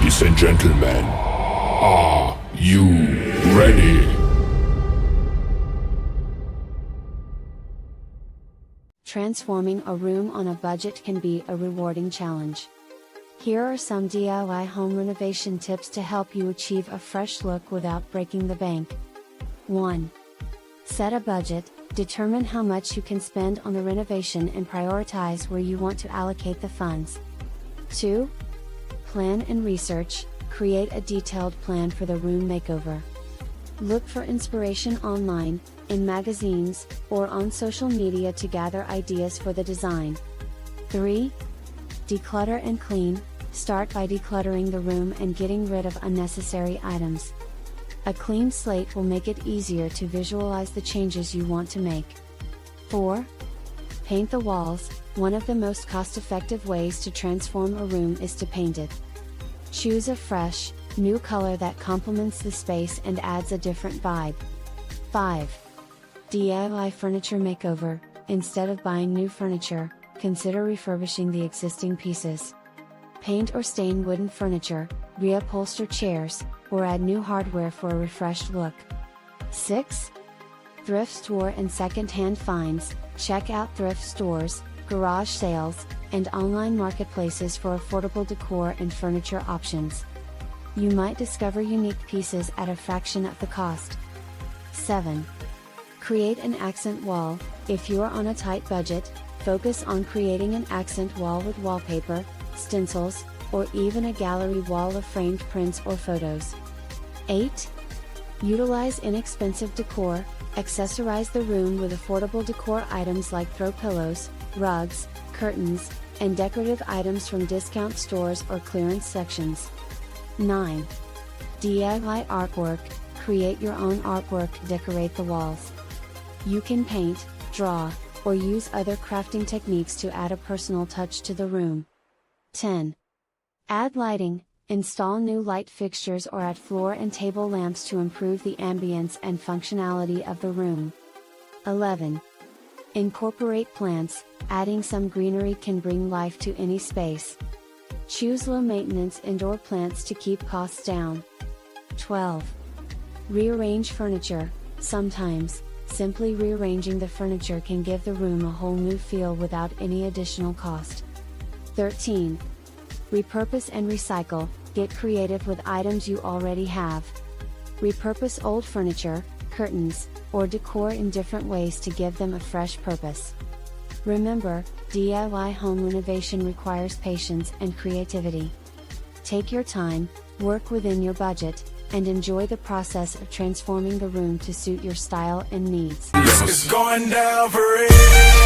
Ladies and gentlemen, are you ready? Transforming a room on a budget can be a rewarding challenge. Here are some DIY home renovation tips to help you achieve a fresh look without breaking the bank. 1. Set a budget. Determine how much you can spend on the renovation and prioritize where you want to allocate the funds. 2. Plan and research. Create a detailed plan for the room makeover. Look for inspiration online, in magazines, or on social media to gather ideas for the design. 3. Declutter and clean. Start by decluttering the room and getting rid of unnecessary items. A clean slate will make it easier to visualize the changes you want to make. 4. Paint the walls. One of the most cost-effective ways to transform a room is to paint it. Choose a fresh, new color that complements the space and adds a different vibe. 5. DIY furniture makeover. Instead of buying new furniture, consider refurbishing the existing pieces. Paint or stain wooden furniture, reupholster chairs, or add new hardware for a refreshed look. 6. Thrift store and second-hand finds. Check out thrift stores, garage sales, and online marketplaces for affordable decor and furniture options. You might discover unique pieces at a fraction of the cost. 7. Create an accent wall. If you're on a tight budget, focus on creating an accent wall with wallpaper, stencils, or even a gallery wall of framed prints or photos. 8. Utilize inexpensive decor. Accessorize the room with affordable decor items like throw pillows, rugs, curtains, and decorative items from discount stores or clearance sections. 9. DIY artwork. Create your own artwork. Decorate the walls. You can paint, draw, or use other crafting techniques to add a personal touch to the room. 10. Add lighting. Install new light fixtures or add floor and table lamps to improve the ambience and functionality of the room. 11. Incorporate plants. Adding some greenery can bring life to any space. Choose low-maintenance indoor plants to keep costs down. 12. Rearrange furniture. Sometimes, simply rearranging the furniture can give the room a whole new feel without any additional cost. 13. Repurpose and recycle. Get creative with items you already have. Repurpose old furniture, curtains, or decor in different ways to give them a fresh purpose. Remember, DIY home renovation requires patience and creativity. Take your time, work within your budget, and enjoy the process of transforming the room to suit your style and needs. It's going down for real.